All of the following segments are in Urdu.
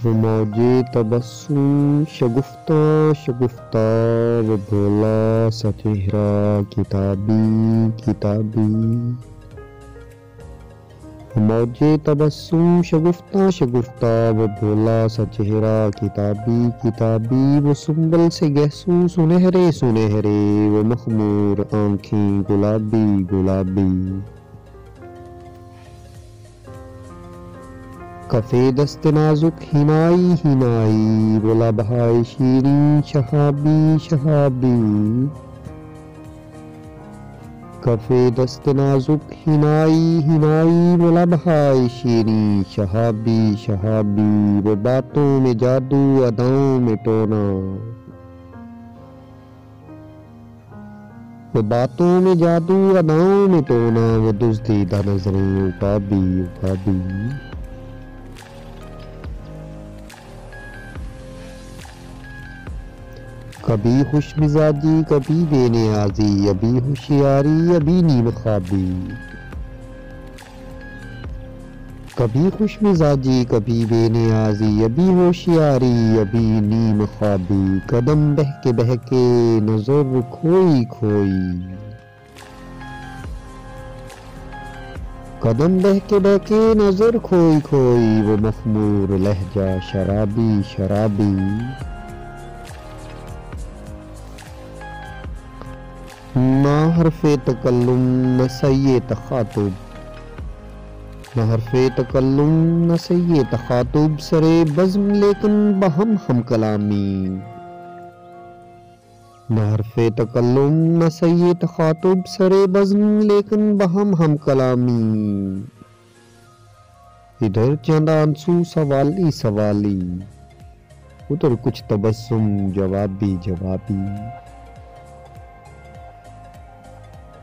وہ موجے تبسم شگفتہ شگفتہ، وہ بھولا سا چہرہ کتابی کتابی۔ وہ موجے تبسم شگفتہ شگفتہ، وہ بھولا سا چہرہ کتابی کتابی۔ وہ سنبل سے گہسو سنہرے سنہرے، وہ مخمور آنکھیں گلابی گلابی۔ کفِ دست نازک حنائی حنائی، وہ لبہائے شیریں شہابی شہابی۔ کفِ دست نازک حنائی حنائی، وہ لبہائے شیریں شہابی شہابی۔ وہ باتوں میں جادو اداؤں میں ٹونا، وہ باتوں میں جادو اداؤں میں ٹونا، وہ دزدیدہ نظریں عقابی عقابی۔ کبھی خوش مزاجی کبھی بے نیازی، ابھی ہوشیاری ابھی نیم خوابی۔ کبھی خوش مزاجی کبھی بے نیازی، ابھی ہوشیاری ابھی نیم خوابی۔ قدم بہکے نظر کھوئی کھوئی، قدم بہکے نظر کھوئی کھوئی، وہ مخمور لہجہ شرابی شرابی۔ نہ حرف تکلم نہ سعی تخاطب، نہ حرف تکلم نہ سعی تخاطب، سرے بزم لیکن بہم ہم کلامی۔ نہ حرف تکلم نہ سعی تخاطب، سرے بزم لیکن بہم ہم کلامی۔ ادھر چند آنسو سوالی سوالی، ادھر کچھ تبسم جوابی جوابی۔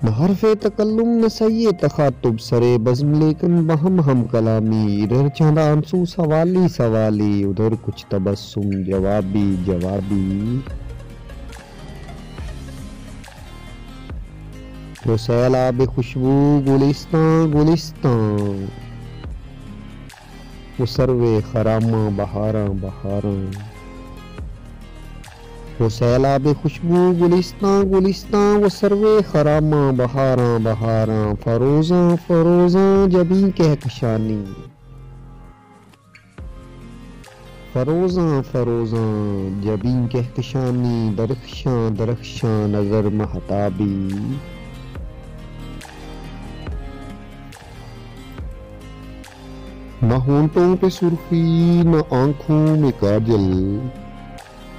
نہ حرف تکلم نہ سعی تخاطب، سرے بزم لیکن بہم ہم کلامی۔ ادھر چند آنسو سوالی سوالی، ادھر کچھ تبسم جوابی جوابی۔ وہ سیلاب خوشبو گلستان گلستان، وہ سروے خراماں بہاراں بہاراں۔ وہ سیلاب خوشبو گلستان گلستان، وہ سروے خراماں بہاراں بہاراں۔ فروزاں فروزاں جبیں کہکشانی، فروزاں فروزاں جبیں کہکشانی۔ درخشاں درخشاں نظر مہتابی، نہ ہونٹوں پہ سرخی نہ آنکھوں میں کاجل،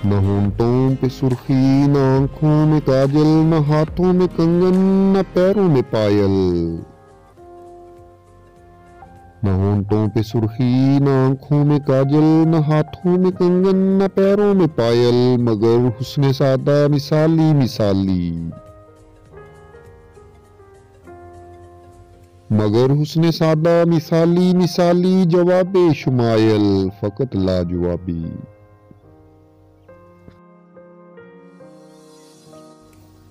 نہ ہونٹوں پہ سرخی نہ آنکھوں میں کاجل، نہ ہاتھوں میں کنگن نہ پیروں میں پائل۔ نہ ہونٹوں پہ سرخی نہ آنکھوں میں کاجل، نہ ہاتھوں میں کنگن نہ پیروں میں پائل، مگر حسن سادہ مثالی مثالی، مگر حسن سادہ مثالی مثالی۔ جواب شمائل فقط لاجوابی۔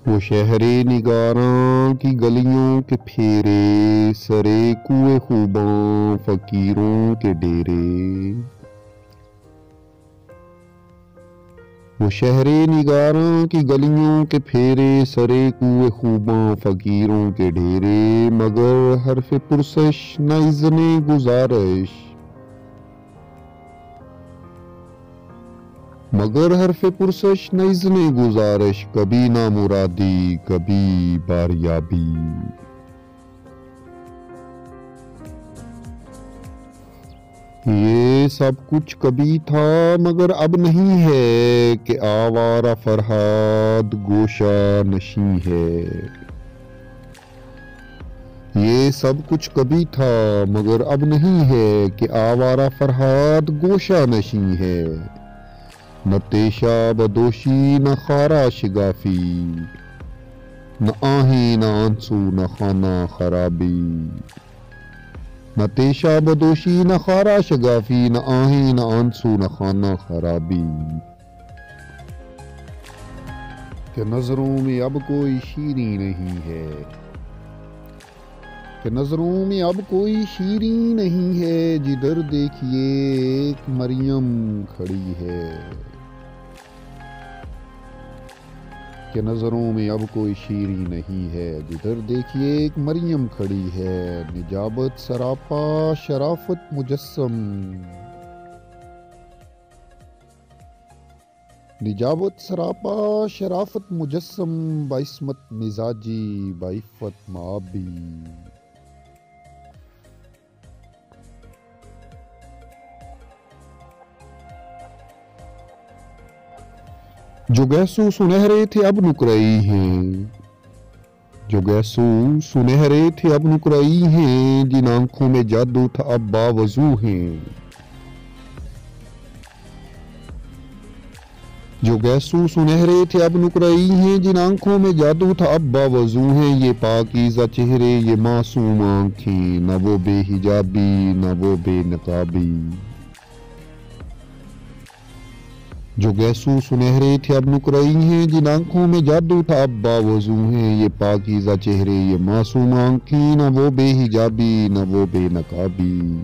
وہ شہر نگاراں کی گلیوں کے پھیرے، سرے کوئے خوباں فقیروں کے ڈیرے۔ وہ شہر نگاراں کی گلیوں کے پھیرے، سرے کوئے خوباں فقیروں کے ڈیرے، مگر حرف پرسش نہ اذن گزارش، مگر حرف پرسش نہ اذن گزارش، کبھی نامرادی کبھی باریابی۔ یہ سب کچھ کبھی تھا مگر اب نہیں ہے، کہ آوارہ فرہاد گوشہ نشیں ہے۔ یہ سب کچھ کبھی تھا مگر اب نہیں ہے، کہ آوارہ فرہاد گوشہ نشیں ہے۔ نہ تیشہ بدوشی نہ خارا شگافی، نہ آہیں نہ آنسو نہ خانہ خرابی۔ نہ تیشہ بدوشی نہ خارا شگافی، نہ آہیں نہ آنسو نہ خانہ خرابی۔ کہ نظروں میں اب کوئی شیریں نہیں ہے، کہ نظروں میں اب کوئی شیریں نہیں ہے، جدھر دیکھیے ایک مریم کھڑی ہے۔ کہ نظروں میں اب کوئی شیریں نہیں ہے، جدھر دیکھیے ایک مریم کھڑی ہے۔ نجابت سراپا شرافت مجسم، نجابت سراپا شرافت مجسم، بعصمت مزاجی بعفت معابی۔ جو گیسو سنہرے تھے اب نقرئی ہیں، جو گیسو سنہرے تھے اب نقرئی ہیں، جن آنکھوں میں جادو تھا اب باوضو ہیں۔ جو گیسو سنہرے تھے اب نقرئی ہیں، جن آنکھوں میں جادو تھا اب باوضو ہیں۔ یہ پاکیزہ چہرے یہ معصوم آنکھیں، نہ وہ بے حجابی نہ وہ بے نقابی۔ جو گیسو سنہرے تھے اب نقرئی ہیں، جن آنکھوں میں جادو تھا اب باوضو ہیں۔ یہ پاکیزہ چہرے یہ معصوم آنکھیں، نہ وہ بے حجابی نہ وہ بے نقابی۔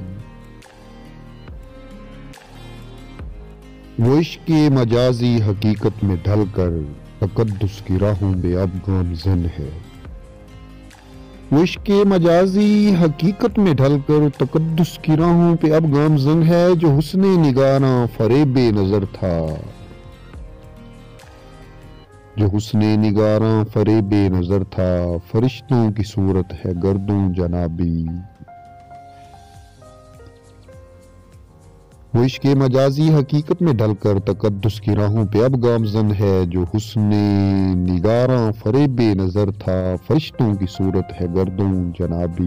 وہ عشق مجازی حقیقت میں ڈھل کر، تقدس کی راہوں میں اب گامزن ہے۔ وہ عشق مجازی حقیقت میں ڈھل کر، تقدس کی راہوں پہ اب گامزن ہے۔ جو حسن نگاراں فریب نظر تھا، جو حسن نگاراں فریب نظر تھا، فرشتوں کی صورت ہے گردوں جنابی۔ وہ عشق مجازی حقیقت میں ڈھل کر، تقدس کی راہوں پہ اب گامزن ہے۔ جو حسن نگاراں فریب نظر تھا، فرشتوں کی صورت ہے گردوں جنابی۔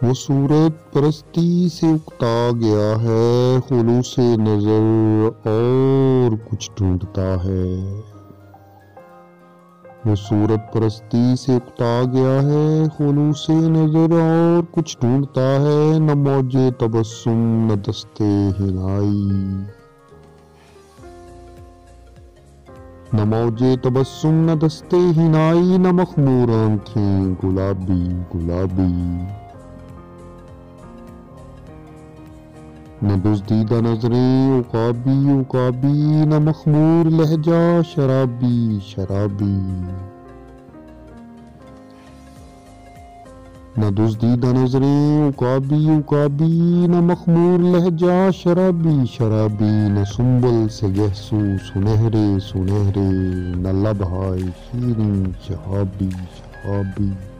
وہ صورت پرستی سے اکتا گیا ہے، خلوص نظر اور کچھ ڈھونڈتا ہے۔ وہ صورت پرستی سے اکتا گیا ہے، خلوص نظر اور کچھ ڈھونڈتا ہے۔ نہ موج تبسم نہ دستے ہنائی، نہ موج تبسم نہ دستے ہنائی، نہ مخمور آنکھیں گلابی گلابی۔ نہ دزدیدہ نظریں عقابی عقابی، نہ مخمور لہجہ شرابی شرابی۔ نہ دزدیدہ نظریں عقابی عقابی، نہ مخمور لہجہ شرابی شرابی۔ نہ سنبل سے گہسو سنہرے سنہرے، نہ لب ہائے شیریں شہابی شہابی۔